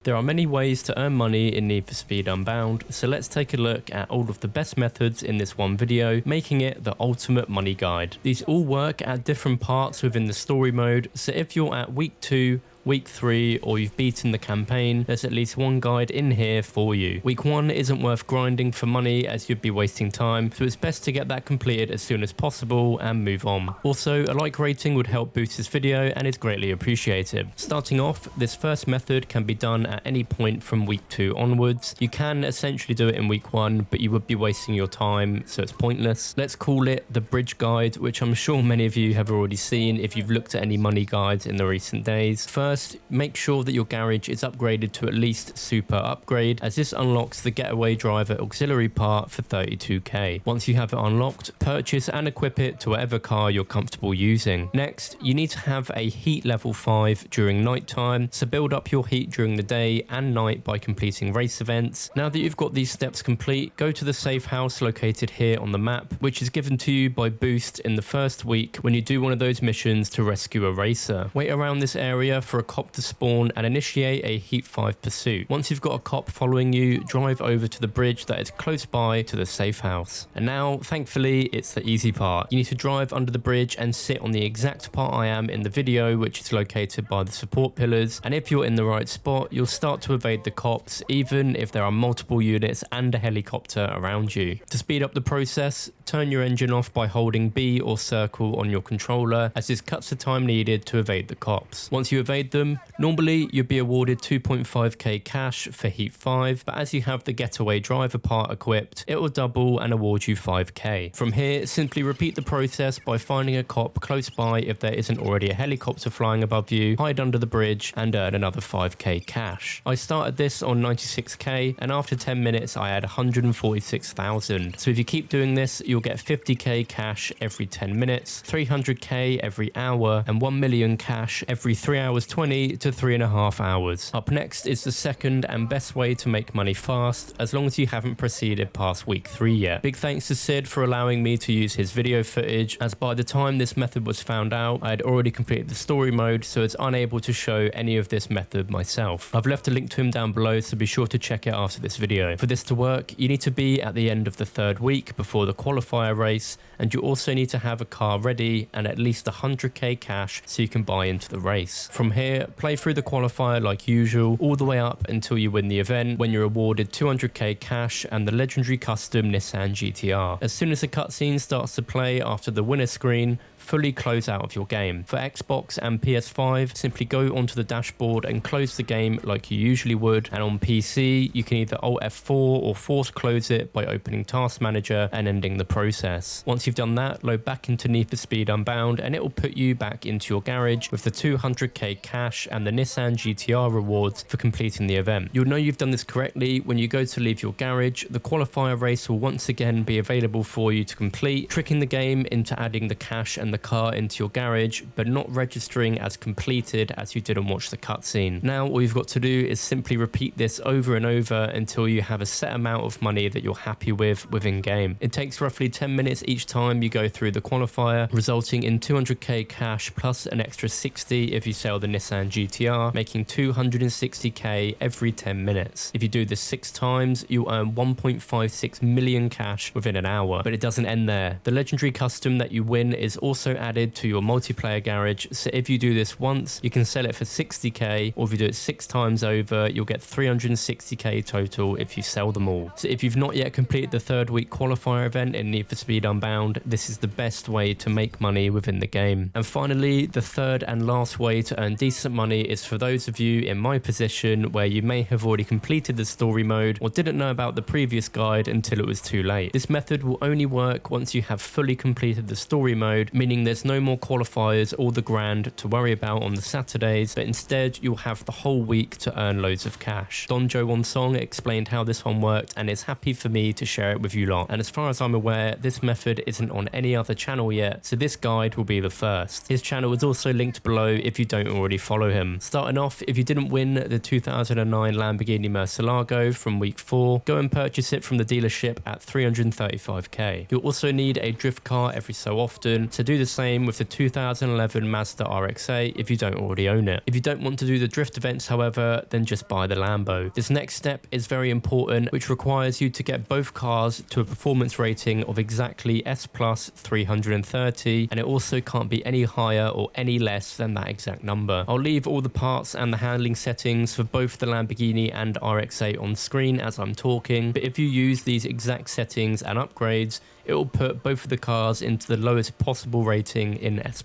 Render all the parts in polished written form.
There are many ways to earn money in Need for Speed Unbound, so let's take a look at all of the best methods in this one video, making it the ultimate money guide. These all work at different parts within the story mode, so if you're at week 2, week 3, or you've beaten the campaign, there's at least one guide in here for you. Week 1 isn't worth grinding for money as you'd be wasting time, so it's best to get that completed as soon as possible and move on. Also, a like rating would help boost this video and is greatly appreciated. Starting off, this first method can be done at any point from week 2 onwards. You can essentially do it in week 1, but you would be wasting your time, so it's pointless. Let's call it the bridge guide, which I'm sure many of you have already seen if you've looked at any money guides in the recent days. First, make sure that your garage is upgraded to at least super upgrade, as this unlocks the getaway driver auxiliary part for 32k. Once you have it unlocked, purchase and equip it to whatever car you're comfortable using. Next, you need to have a heat level 5 during night time, so build up your heat during the day and night by completing race events. Now that you've got these steps complete, go to the safe house located here on the map, which is given to you by Boost in the first week when you do one of those missions to rescue a racer. Wait around this area for a cop to spawn and initiate a heat 5 pursuit. Once you've got a cop following you, drive over to the bridge that is close by to the safe house. And now, thankfully, it's the easy part. You need to drive under the bridge and sit on the exact part I am in the video, which is located by the support pillars. And if you're in the right spot, you'll start to evade the cops, even if there are multiple units and a helicopter around you. To speed up the process, turn your engine off by holding B or circle on your controller, as this cuts the time needed to evade the cops. Once you evade them, normally you'd be awarded 2.5k cash for heat 5, but as you have the getaway driver part equipped, it will double and award you 5k. From here, simply repeat the process by finding a cop close by if there isn't already a helicopter flying above you, hide under the bridge and earn another 5k cash. I started this on 96k and after 10 minutes I had 146,000. So if you keep doing this, you'll get 50k cash every 10 minutes, 300k every hour and 1 million cash every 3 hours 20 to 3.5 hours. Up next is the second and best way to make money fast, as long as you haven't proceeded past week 3 yet. Big thanks to Sid for allowing me to use his video footage, as by the time this method was found out, I had already completed the story mode, so it's unable to show any of this method myself. I've left a link to him down below, so be sure to check it after this video. For this to work, you need to be at the end of the 3rd week before the qualifier race, and you also need to have a car ready and at least 100k cash so you can buy into the race. From here, play through the qualifier like usual, all the way up until you win the event, when you're awarded 200k cash and the legendary custom Nissan GTR. As soon as the cutscene starts to play after the winner screen, fully close out of your game. For Xbox and PS5, simply go onto the dashboard and close the game like you usually would, and on PC, you can either Alt F4 or force close it by opening Task Manager and ending the process. Once you've done that, load back into Need for Speed Unbound and it will put you back into your garage with the 200k cash and the Nissan GTR rewards for completing the event. You'll know you've done this correctly when you go to leave your garage. The qualifier race will once again be available for you to complete, tricking the game into adding the cash and the car into your garage, but not registering as completed as you didn't watch the cutscene. Now all you've got to do is simply repeat this over and over until you have a set amount of money that you're happy with within game. It takes roughly 10 minutes each time you go through the qualifier, resulting in 200k cash plus an extra 60 if you sell the Nissan GTR, making 260k every 10 minutes. If you do this 6 times, you'll earn 1.56 million cash within an hour. But it doesn't end there. The legendary custom that you win is also added to your multiplayer garage, so if you do this once, you can sell it for 60k, or if you do it 6 times over, you'll get 360k total if you sell them all. So if you've not yet completed the 3rd week qualifier event in Need for Speed Unbound, this is the best way to make money within the game. And finally, the 3rd and last way to earn decent money is for those of you in my position where you may have already completed the story mode or didn't know about the previous guide until it was too late. This method will only work once you have fully completed the story mode, meaning there's no more qualifiers or the grand to worry about on the Saturdays, but instead you'll have the whole week to earn loads of cash. Don Joe One Song explained how this one worked and is happy for me to share it with you lot. And as far as I'm aware, this method isn't on any other channel yet, so this guide will be the first. His channel is also linked below if you don't already follow him. Starting off, if you didn't win the 2009 Lamborghini Murcielago from week 4, go and purchase it from the dealership at 335k. You'll also need a drift car every so often. To do the same with the 2011 Mazda RX-8 if you don't already own it. If you don't want to do the drift events, however, then just buy the Lambo. This next step is very important, which requires you to get both cars to a performance rating of exactly S plus 330, and it also can't be any higher or any less than that exact number. I'll leave all the parts and the handling settings for both the Lamborghini and RX-8 on screen as I'm talking, but if you use these exact settings and upgrades, it will put both of the cars into the lowest possible rating in S+.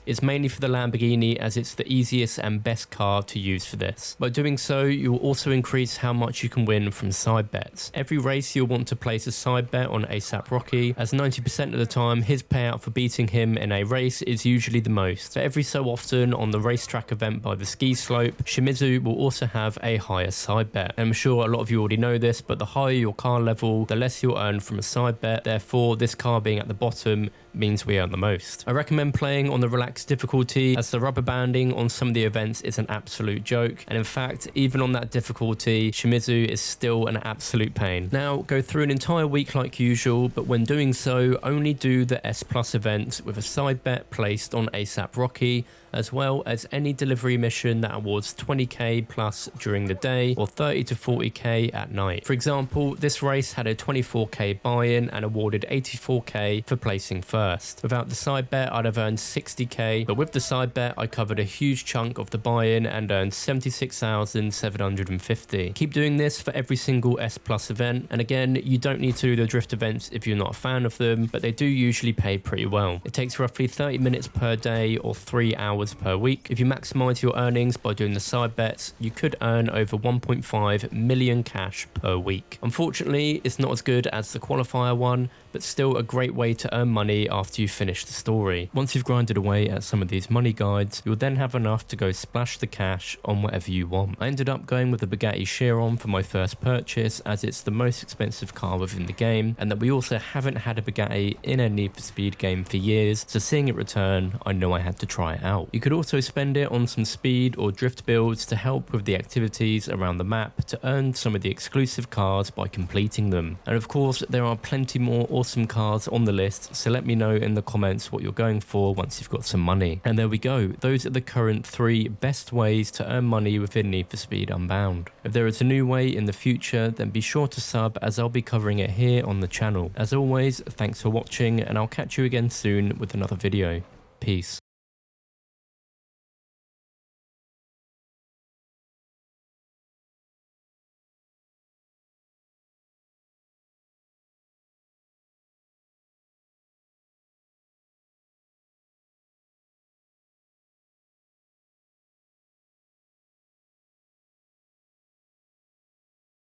It's mainly for the Lamborghini as it's the easiest and best car to use for this. By doing so, you will also increase how much you can win from side bets. Every race you'll want to place a side bet on ASAP Rocky, as 90% of the time his payout for beating him in a race is usually the most. But every so often on the racetrack event by the ski slope, Shimizu will also have a higher side bet. I'm sure a lot of you already know this, but the higher your car level, the less you'll earn from a side bet. Therefore, this car being at the bottom means we earn the most. I recommend playing on the relaxed difficulty, as the rubber banding on some of the events is an absolute joke, and in fact even on that difficulty Shimizu is still an absolute pain. Now go through an entire week like usual, but when doing so only do the S+ event with a side bet placed on ASAP Rocky, as well as any delivery mission that awards 20k plus during the day or 30 to 40k at night. For example, this race had a 24k buy-in and awarded 84k for placing first. Without the side bet I'd have earned 60k, but with the side bet I covered a huge chunk of the buy-in and earned 76,750. Keep doing this for every single S+ event, and again you don't need to do the drift events if you're not a fan of them, but they do usually pay pretty well. It takes roughly 30 minutes per day or 3 hours per week. If you maximize your earnings by doing the side bets, you could earn over 1.5 million cash per week. Unfortunately, it's not as good as the qualifier one, but still a great way to earn money after you finish the story. Once you've grinded away at some of these money guides, you'll then have enough to go splash the cash on whatever you want. I ended up going with the Bugatti Chiron for my first purchase, as it's the most expensive car within the game, and that we also haven't had a Bugatti in a Need for Speed game for years, so seeing it return, I know I had to try it out. You could also spend it on some speed or drift builds to help with the activities around the map to earn some of the exclusive cars by completing them. And of course, there are plenty more awesome cars on the list, so let me know in the comments what you're going for once you've got some money. And there we go, those are the current 3 best ways to earn money within Need for Speed Unbound. If there is a new way in the future, then be sure to sub, as I'll be covering it here on the channel. As always, thanks for watching, and I'll catch you again soon with another video. Peace.